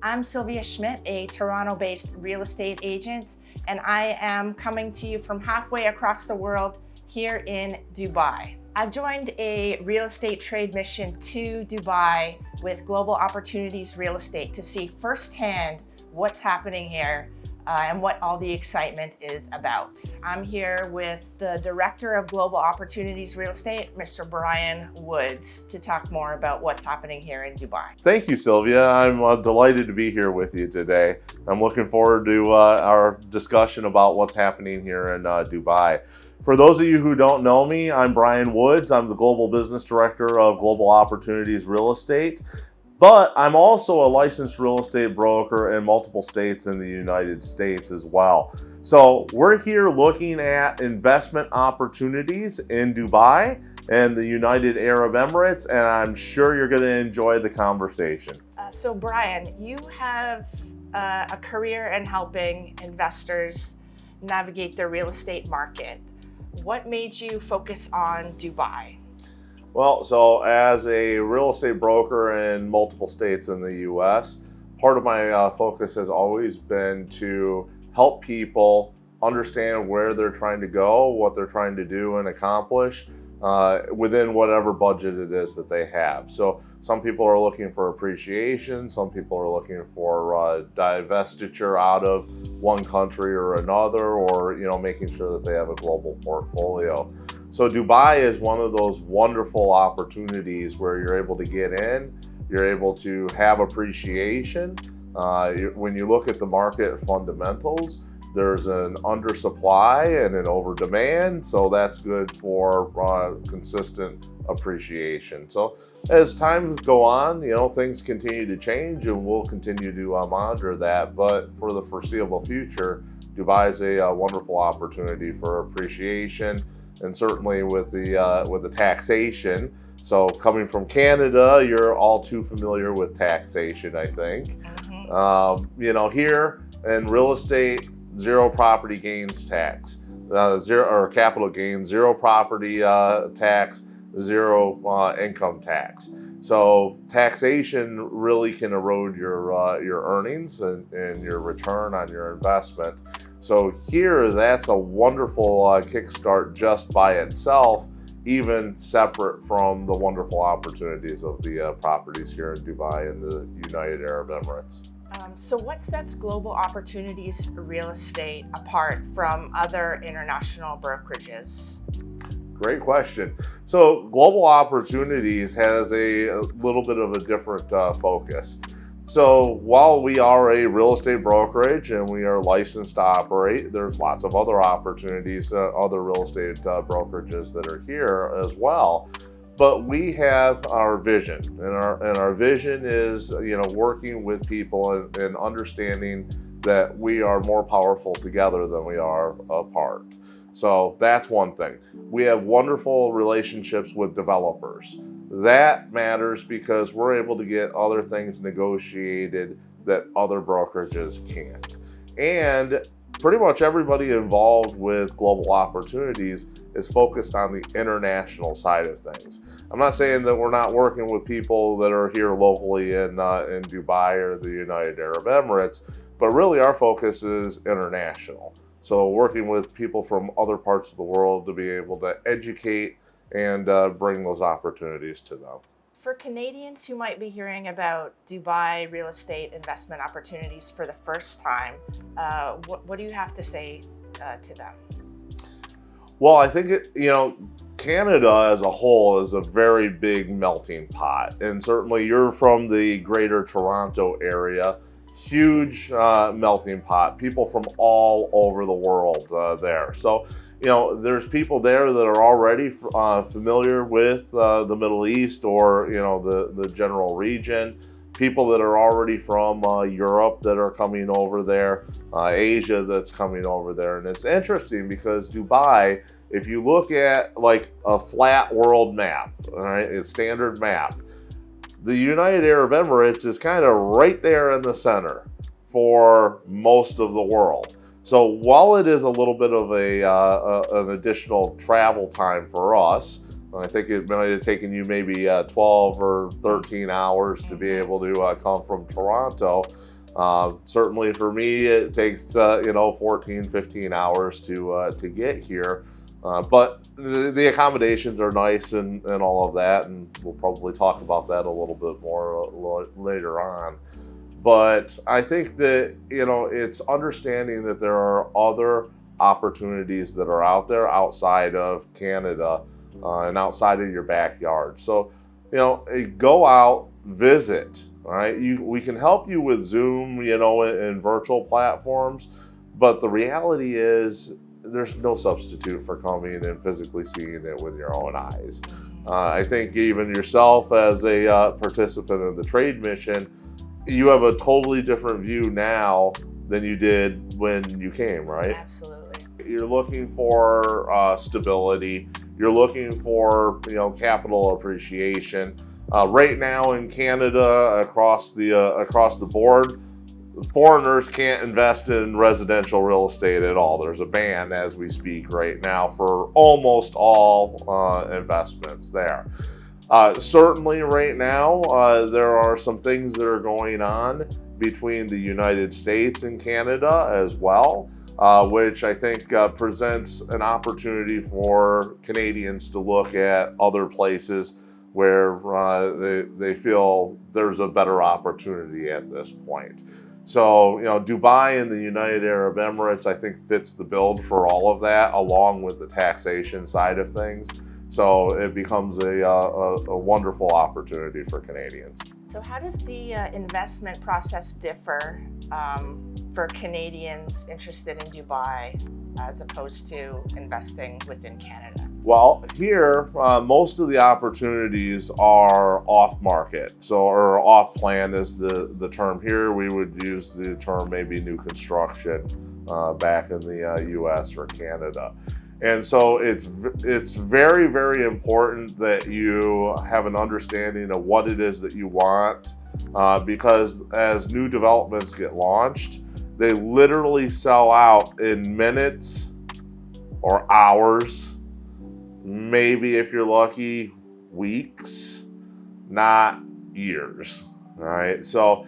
I'm Sylvia Schmidt, a Toronto-based real estate agent, and I am coming to you from halfway across the world here in Dubai. I've joined a real estate trade mission to Dubai with Global Opportunities Real Estate to see firsthand what's happening here and what all the excitement is about. I'm here with the Director of Global Opportunities Real Estate, Mr. Brian Woods, to talk more about what's happening here in Dubai. Thank you, Sylvia. I'm delighted to be here with you today. I'm looking forward to our discussion about what's happening here in Dubai. For those of you who don't know me, I'm Brian Woods. I'm the Global Business Director of Global Opportunities Real Estate. But I'm also a licensed real estate broker in multiple states in the United States as well. So we're here looking at investment opportunities in Dubai and the United Arab Emirates, and I'm sure you're going to enjoy the conversation. So Brian, you have a career in helping investors navigate the real estate market. What made you focus on Dubai? Well, so as a real estate broker in multiple states in the U.S., part of my focus has always been to help people understand where they're trying to go, what they're trying to do and accomplish within whatever budget it is that they have. So some people are looking for appreciation, some people are looking for divestiture out of one country or another, or making sure that they have a global portfolio. So Dubai is one of those wonderful opportunities where you're able to get in, you're able to have appreciation. When you look at the market fundamentals, there's an undersupply and an overdemand, so that's good for consistent appreciation. So as time go on, things continue to change, and we'll continue to monitor that. But for the foreseeable future, Dubai is a wonderful opportunity for appreciation. And certainly with the taxation. So coming from Canada, you're all too familiar with taxation, I think. Mm-hmm. Here in real estate, zero property gains tax, zero capital gains, zero property tax, zero income tax. So taxation really can erode your earnings and your return on your investment. So here, that's a wonderful kickstart just by itself, even separate from the wonderful opportunities of the properties here in Dubai and the United Arab Emirates. So what sets Global Opportunities Real Estate apart from other international brokerages? Great question. So Global Opportunities has a little bit of a different focus. So while we are a real estate brokerage and we are licensed to operate, there's lots of other opportunities, other real estate brokerages that are here as well. But we have our vision, and our vision is, working with people and understanding that we are more powerful together than we are apart. So that's one thing. We have wonderful relationships with developers. That matters because we're able to get other things negotiated that other brokerages can't. And pretty much everybody involved with Global Opportunities is focused on the international side of things. I'm not saying that we're not working with people that are here locally in Dubai or the United Arab Emirates, but really our focus is international. So working with people from other parts of the world to be able to educate and bring those opportunities to them. For Canadians who might be hearing about Dubai real estate investment opportunities for the first time, what do you have to say to them? Well, I think Canada as a whole is a very big melting pot, and certainly you're from the greater Toronto area. Huge melting pot, people from all over the world there. So, there's people there that are already familiar with the Middle East or, the general region. People that are already from Europe that are coming over there, Asia that's coming over there. And it's interesting because Dubai, if you look at like a flat world map, all right, a standard map, the United Arab Emirates is kind of right there in the center for most of the world. So while it is a little bit of an additional travel time for us, I think it might have taken you maybe 12 or 13 hours to be able to come from Toronto. Certainly for me, it takes 14, 15 hours to get here. But the accommodations are nice and all of that, and we'll probably talk about that a little bit more later on. But I think that, it's understanding that there are other opportunities that are out there outside of Canada and outside of your backyard. So, go out, visit, all right? We can help you with Zoom, and virtual platforms, but the reality is there's no substitute for coming and physically seeing it with your own eyes. I think even yourself as a participant in the trade mission, you have a totally different view now than you did when you came, right? Absolutely. You're looking for stability. You're looking for capital appreciation. Right now in Canada, across the board, foreigners can't invest in residential real estate at all. There's a ban as we speak right now for almost all investments there. Certainly right now, there are some things that are going on between the United States and Canada as well, which I think presents an opportunity for Canadians to look at other places where they feel there's a better opportunity at this point. So, Dubai and the United Arab Emirates, I think, fits the build for all of that, along with the taxation side of things. So it becomes a wonderful opportunity for Canadians. So how does the investment process differ for Canadians interested in Dubai as opposed to investing within Canada? Well, here, most of the opportunities are off-market, or off-plan is the term here. We would use the term maybe new construction back in the U.S. or Canada. And so it's very, very important that you have an understanding of what it is that you want, because as new developments get launched, they literally sell out in minutes or hours, maybe if you're lucky, weeks, not years. All right. So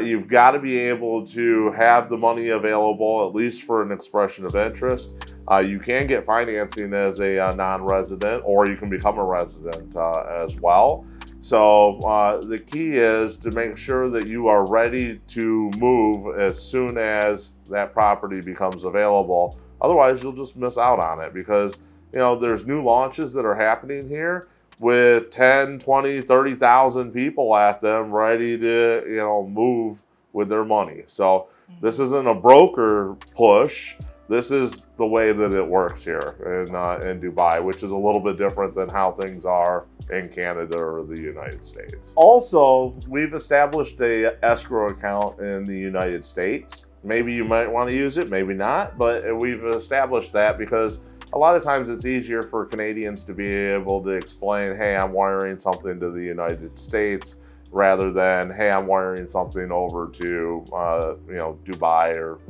you've got to be able to have the money available, at least for an expression of interest. You can get financing as a non-resident, or you can become a resident as well. So the key is to make sure that you are ready to move as soon as that property becomes available. Otherwise, you'll just miss out on it, because there's new launches that are happening here with 10, 20, 30,000 people at them ready to move with their money. So this isn't a broker push. This is the way that it works here in Dubai, which is a little bit different than how things are in Canada or the United States. Also, we've established a escrow account in the United States. Maybe you might want to use it, maybe not, but we've established that because a lot of times it's easier for Canadians to be able to explain, hey, I'm wiring something to the United States, rather than, hey, I'm wiring something over to Dubai or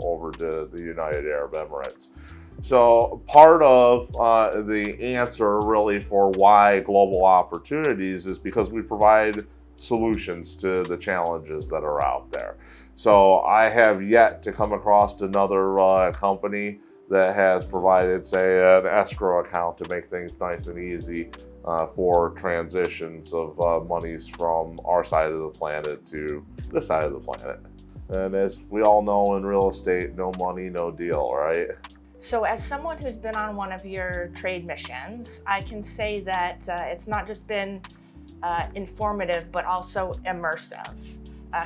over to the United Arab Emirates. So part of the answer really for why global opportunities is because we provide solutions to the challenges that are out there. So I have yet to come across another company that has provided, say, an escrow account to make things nice and easy for transitions of monies from our side of the planet to this side of the planet. And as we all know in real estate, no money, no deal, right? So as someone who's been on one of your trade missions, I can say that it's not just been informative, but also immersive.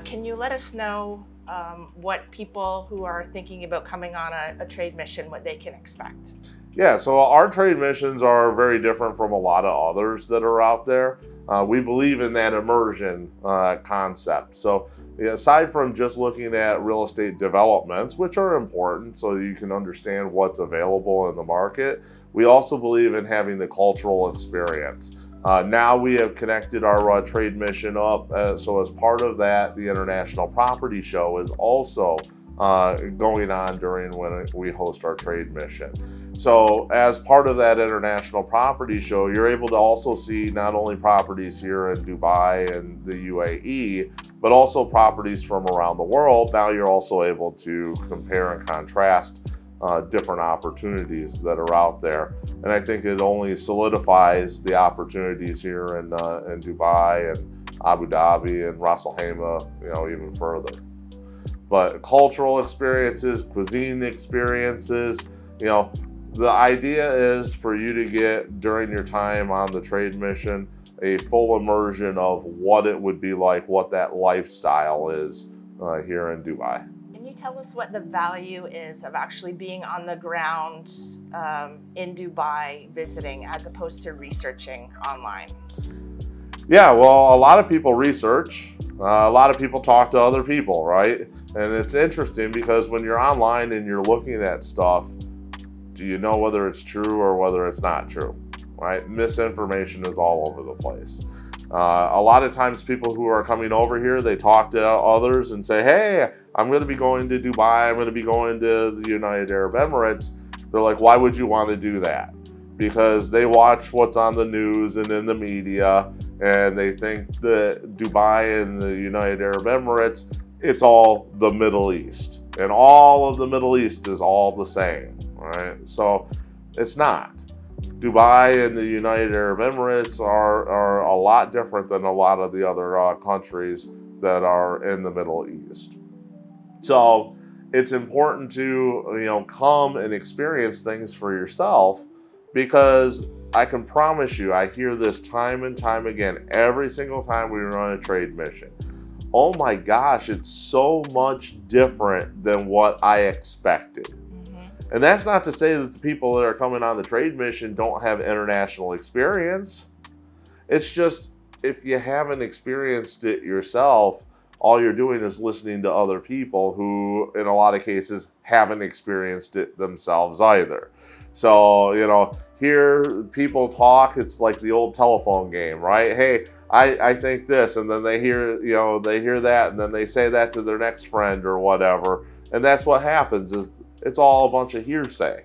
Can you let us know what people who are thinking about coming on a trade mission, what they can expect? Yeah, so our trade missions are very different from a lot of others that are out there. We believe in that immersion concept. So aside from just looking at real estate developments, which are important so you can understand what's available in the market, we also believe in having the cultural experience. Now we have connected our trade mission up, so as part of that, the International Property Show is also going on during when we host our trade mission. So as part of that international property show, you're able to also see not only properties here in Dubai and the UAE, but also properties from around the world. Now you're also able to compare and contrast different opportunities that are out there. And I think it only solidifies the opportunities here in Dubai and Abu Dhabi and Ras Al Khaimah, even further. But cultural experiences, cuisine experiences, the idea is for you to get, during your time on the trade mission, a full immersion of what it would be like, what that lifestyle is here in Dubai. Can you tell us what the value is of actually being on the ground in Dubai visiting as opposed to researching online? Yeah, well, a lot of people research. A lot of people talk to other people, right? And it's interesting because when you're online and you're looking at stuff, do you know whether it's true or whether it's not true, right? Misinformation is all over the place. A lot of times people who are coming over here, they talk to others and say, hey, I'm going to be going to Dubai, I'm going to be going to the United Arab Emirates. They're like, why would you want to do that? Because they watch what's on the news and in the media, and they think that Dubai and the United Arab Emirates, it's all the Middle East. And all of the Middle East is all the same, right? So it's not. Dubai and the United Arab Emirates are a lot different than a lot of the other countries that are in the Middle East. So it's important to come and experience things for yourself, because I can promise you, I hear this time and time again, every single time we run a trade mission. Oh my gosh, it's so much different than what I expected. And that's not to say that the people that are coming on the trade mission don't have international experience. It's just, if you haven't experienced it yourself, all you're doing is listening to other people who, in a lot of cases, haven't experienced it themselves either. So, hear people talk, it's like the old telephone game, right? Hey, I think this, and then they hear that, and then they say that to their next friend or whatever. And that's what happens, is it's all a bunch of hearsay,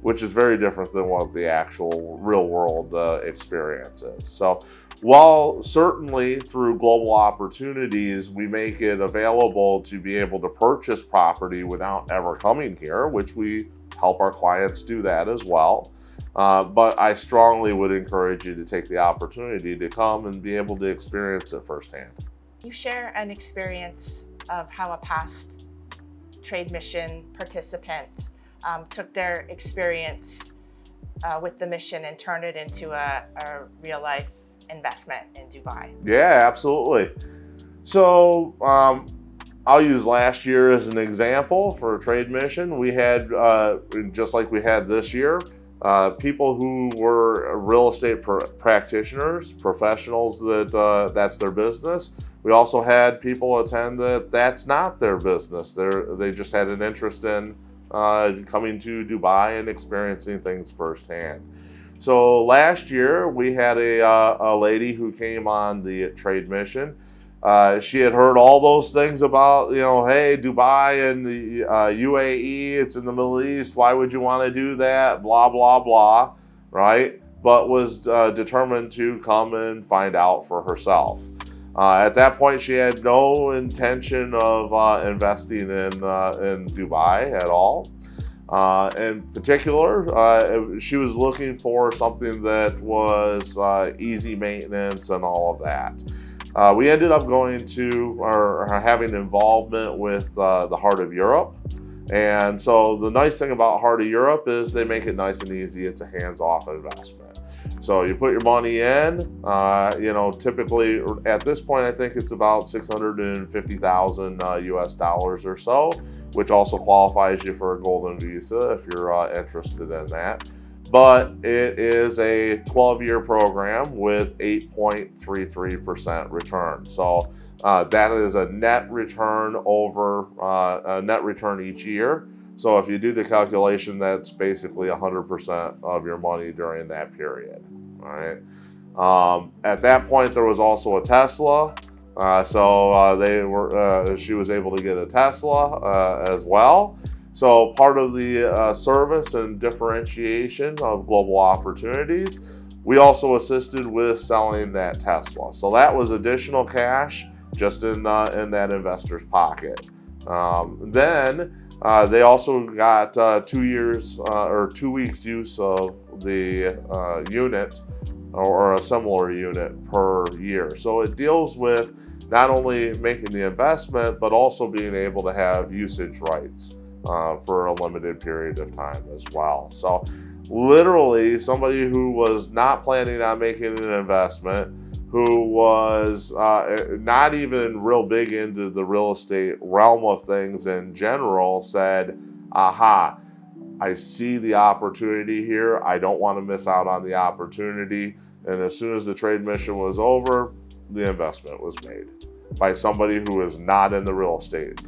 which is very different than what the actual real world experience is. So while certainly through global opportunities, we make it available to be able to purchase property without ever coming here, which we help our clients do that as well. But I strongly would encourage you to take the opportunity to come and be able to experience it firsthand. You share an experience of how a past trade mission participant took their experience with the mission and turned it into a real life investment in Dubai. Yeah, absolutely. So I'll use last year as an example for a trade mission. We had, just like we had this year, people who were real estate practitioners, professionals that that's their business. We also had people attend that's not their business. They just had an interest in coming to Dubai and experiencing things firsthand. So last year we had a lady who came on the trade mission. She had heard all those things about, hey, Dubai and the UAE, it's in the Middle East. Why would you want to do that? Blah, blah, blah, right? But was determined to come and find out for herself. At that point, she had no intention of investing in Dubai at all. In particular, she was looking for something that was easy maintenance and all of that. We ended up going to, or having involvement with the Heart of Europe. And so the nice thing about Heart of Europe is they make it nice and easy. It's a hands-off investment. So you put your money in, typically at this point, I think it's about 650,000 US dollars or so, which also qualifies you for a golden visa if you're interested in that. But it is a 12-year program with 8.33% return. So that is a net return over a net return each year. So if you do the calculation, that's basically 100% of your money during that period. All right. At that point, there was also a Tesla She was able to get a Tesla as well. So part of the service and differentiation of Global Opportunities, we also assisted with selling that Tesla. So that was additional cash just in that investor's pocket. Then they also got 2 years or 2 weeks use of the unit or a similar unit per year. So it deals with not only making the investment, but also being able to have usage rights for a limited period of time as well. So literally somebody who was not planning on making an investment, who was not even real big into the real estate realm of things in general, said, aha, I see the opportunity here. I don't want to miss out on the opportunity. And as soon as the trade mission was over, the investment was made by somebody who is not in the real estate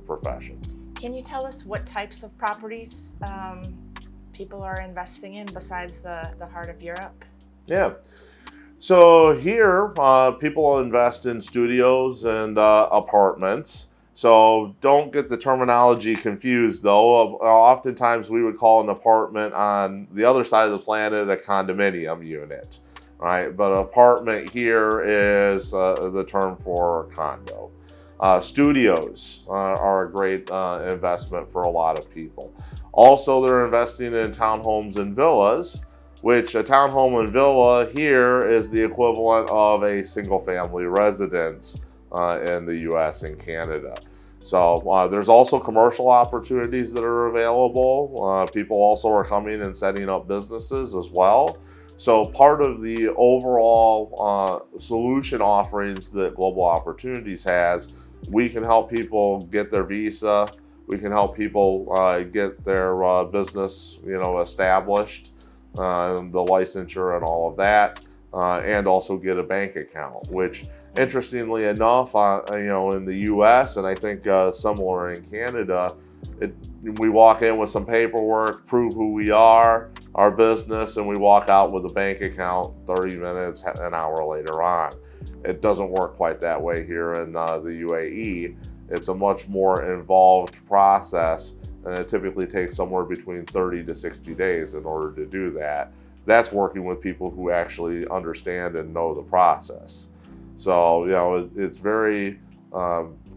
profession. Can you tell us what types of properties people are investing in besides the heart of Europe? Yeah. So here, people invest in studios and apartments. So don't get the terminology confused, though. Oftentimes we would call an apartment on the other side of the planet a condominium unit, right? But apartment here is the term for condo. Studios are a great investment for a lot of people. Also, they're investing in townhomes and villas, which a townhome and villa here is the equivalent of a single-family residence in the U.S. and Canada. So there's also commercial opportunities that are available. People also are coming and setting up businesses as well. So part of the overall solution offerings that Global Opportunities has, we can help people get their visa. We can help people get their business, established, the licensure and all of that, and also get a bank account, which interestingly enough, in the U.S. and I think similar in Canada, we walk in with some paperwork, prove who we are, our business, and we walk out with a bank account 30 minutes, an hour later on. It doesn't work quite that way here in the UAE. It's a much more involved process, and it typically takes somewhere between 30 to 60 days in order to do that. That's working with people who actually understand and know the process. So, it's very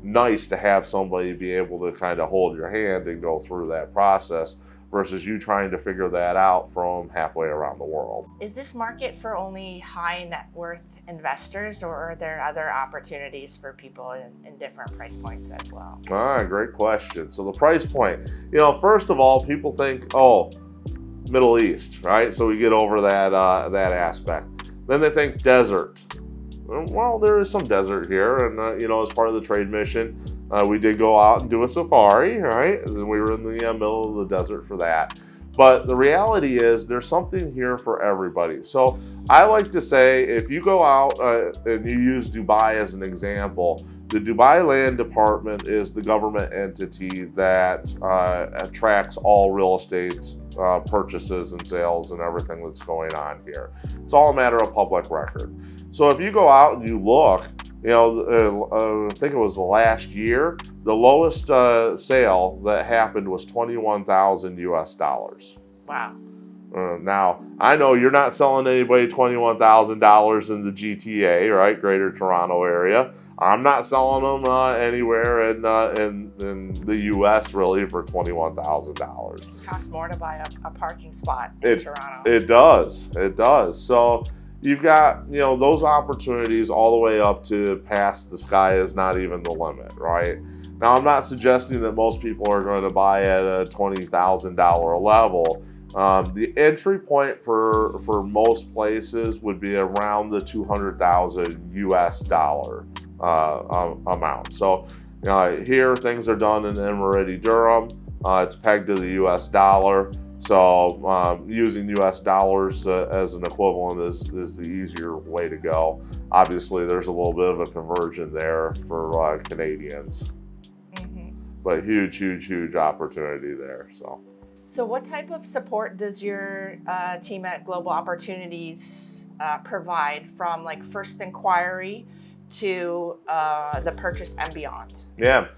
nice to have somebody be able to kind of hold your hand and go through that process versus you trying to figure that out from halfway around the world. Is this market for only high net worth investors, or are there other opportunities for people in different price points as well? Great question. So the price point, first of all, people think, Middle East, right? So we get over that aspect. Then they think desert. Well, there is some desert here, and as part of the trade mission, we did go out and do a safari, right? And we were in the middle of the desert for that. But the reality is there's something here for everybody. So I like to say, if you go out and you use Dubai as an example, the Dubai Land Department is the government entity that tracks all real estate purchases and sales and everything that's going on here. It's all a matter of public record. So if you go out and you look, I think it was last year, the lowest sale that happened was $21,000 US. Wow. Now, I know you're not selling anybody $21,000 in the GTA, right? Greater Toronto area. I'm not selling them anywhere in the U.S. really for $21,000. It costs more to buy a parking spot in Toronto. It does. So you've got those opportunities all the way up to past the sky is not even the limit, right? Now, I'm not suggesting that most people are going to buy at a $20,000 level. The entry point for most places would be around the $200,000 US amount. So here things are done in Emirati dirham. It's pegged to the US dollar. So using US dollars as an equivalent is the easier way to go. Obviously, there's a little bit of a conversion there for Canadians. Mm-hmm. But huge opportunity there. So what type of support does your team at Global Opportunities provide, from like first inquiry to the purchase and beyond? Yeah.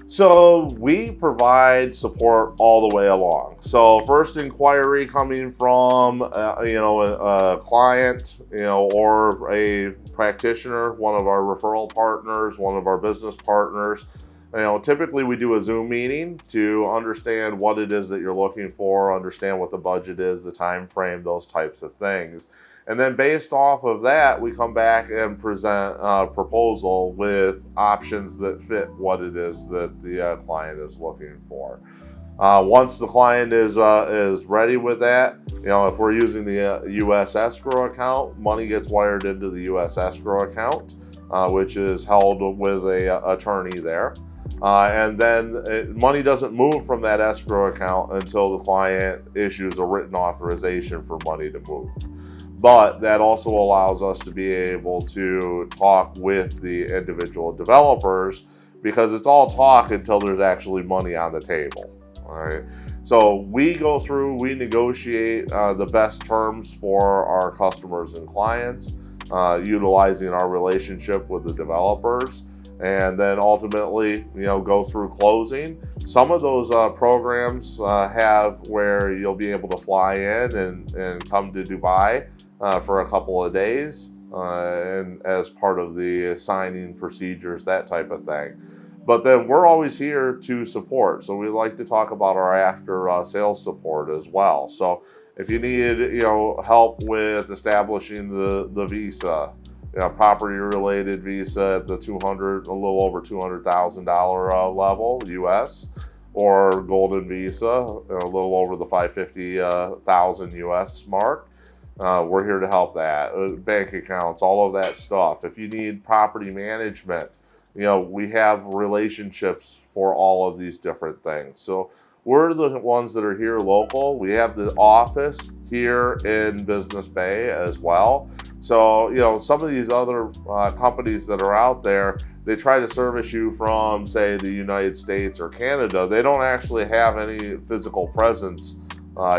So we provide support all the way along. So first inquiry coming from a client, or a practitioner, one of our referral partners, one of our business partners. Typically we do a Zoom meeting to understand what it is that you're looking for, understand what the budget is, the time frame, those types of things. And then based off of that, we come back and present a proposal with options that fit what it is that the client is looking for. Once the client is ready with that, if we're using the U.S. escrow account, money gets wired into the U.S. escrow account, which is held with a attorney there. And then money doesn't move from that escrow account until the client issues a written authorization for money to move. But that also allows us to be able to talk with the individual developers, because it's all talk until there's actually money on the table. All right. So we go through, we negotiate the best terms for our customers and clients, utilizing our relationship with the developers, and then ultimately, go through closing. Some of those programs have where you'll be able to fly in and come to Dubai for a couple of days, and as part of the signing procedures, that type of thing. But then we're always here to support. So we like to talk about our after sales support as well. So if you need, help with establishing the visa, property related visa at the a little over $200,000 level US, or golden visa, a little over the 550,000 US mark. We're here to help that. Bank accounts, all of that stuff. If you need property management, we have relationships for all of these different things. So we're the ones that are here local. We have the office here in Business Bay as well. So, some of these other companies that are out there, they try to service you from, say, the United States or Canada. They don't actually have any physical presence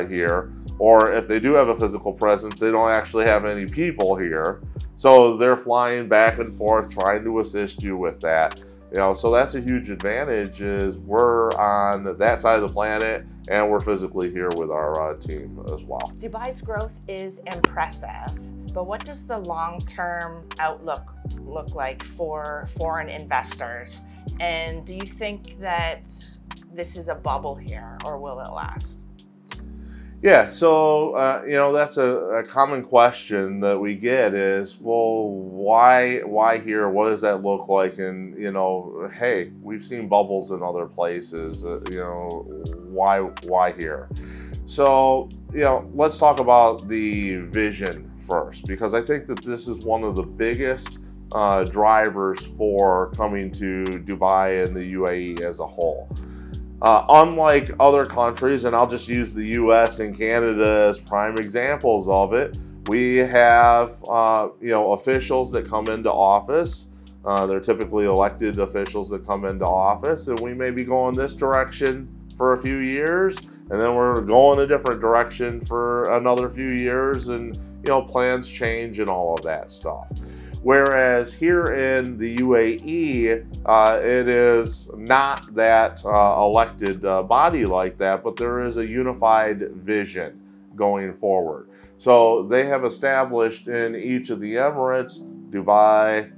here. Or if they do have a physical presence, they don't actually have any people here. So they're flying back and forth, trying to assist you with that. So that's a huge advantage, is we're on that side of the planet and we're physically here with our team as well. Dubai's growth is impressive, but what does the long-term outlook look like for foreign investors? And do you think that this is a bubble here, or will it last? Yeah, so that's a common question that we get is, well, why here? What does that look like? And hey, we've seen bubbles in other places. Why here? So let's talk about the vision first, because I think that this is one of the biggest drivers for coming to Dubai and the UAE as a whole. Unlike other countries, and I'll just use the US and Canada as prime examples of it, we have officials that come into office. They're typically elected officials that come into office, and we may be going this direction for a few years, and then we're going a different direction for another few years, and plans change and all of that stuff. Whereas here in the UAE, it is not that elected body like that, but there is a unified vision going forward. So they have established in each of the Emirates, Dubai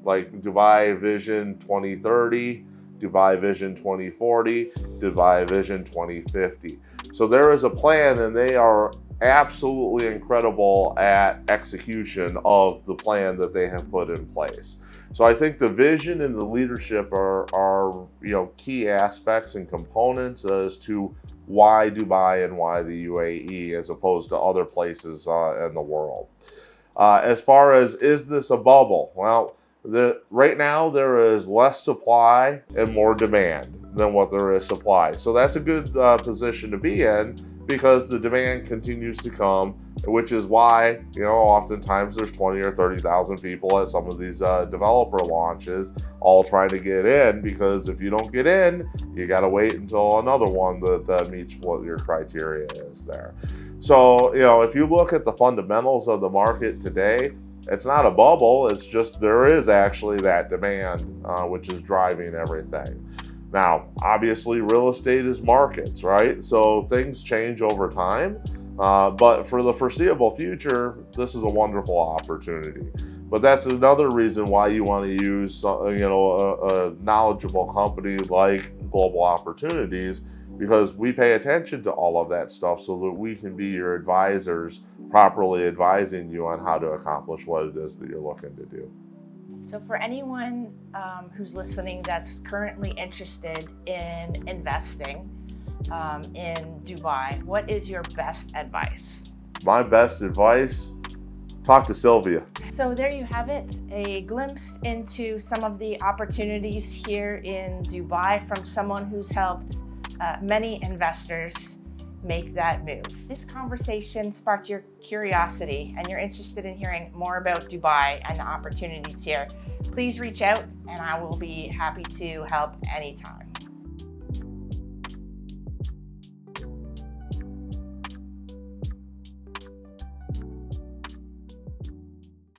Vision 2030, Dubai Vision 2040, Dubai Vision 2050. So there is a plan, and they are absolutely incredible at execution of the plan that they have put in place. So I think the vision and the leadership are key aspects and components as to why Dubai and why the UAE as opposed to other places in the world. As far as, is this a bubble? Well, right now there is less supply and more demand than what there is supply. So that's a good position to be in, because the demand continues to come, which is why, oftentimes there's 20 or 30,000 people at some of these developer launches all trying to get in, because if you don't get in, you got to wait until another one that meets what your criteria is there. So, if you look at the fundamentals of the market today, It's not a bubble, it's just there is actually that demand, which is driving everything. Now, obviously, real estate is markets, right? So things change over time, but for the foreseeable future, this is a wonderful opportunity. But that's another reason why you want to use, a knowledgeable company like Global Opportunities, because we pay attention to all of that stuff so that we can be your advisors, properly advising you on how to accomplish what it is that you're looking to do. So for anyone who's listening that's currently interested in investing in Dubai, what is your best advice? My best advice, talk to Sylvia. So there you have it, a glimpse into some of the opportunities here in Dubai from someone who's helped many investors make that move. This conversation sparked your curiosity and you're interested in hearing more about Dubai and the opportunities here. Please reach out and I will be happy to help anytime.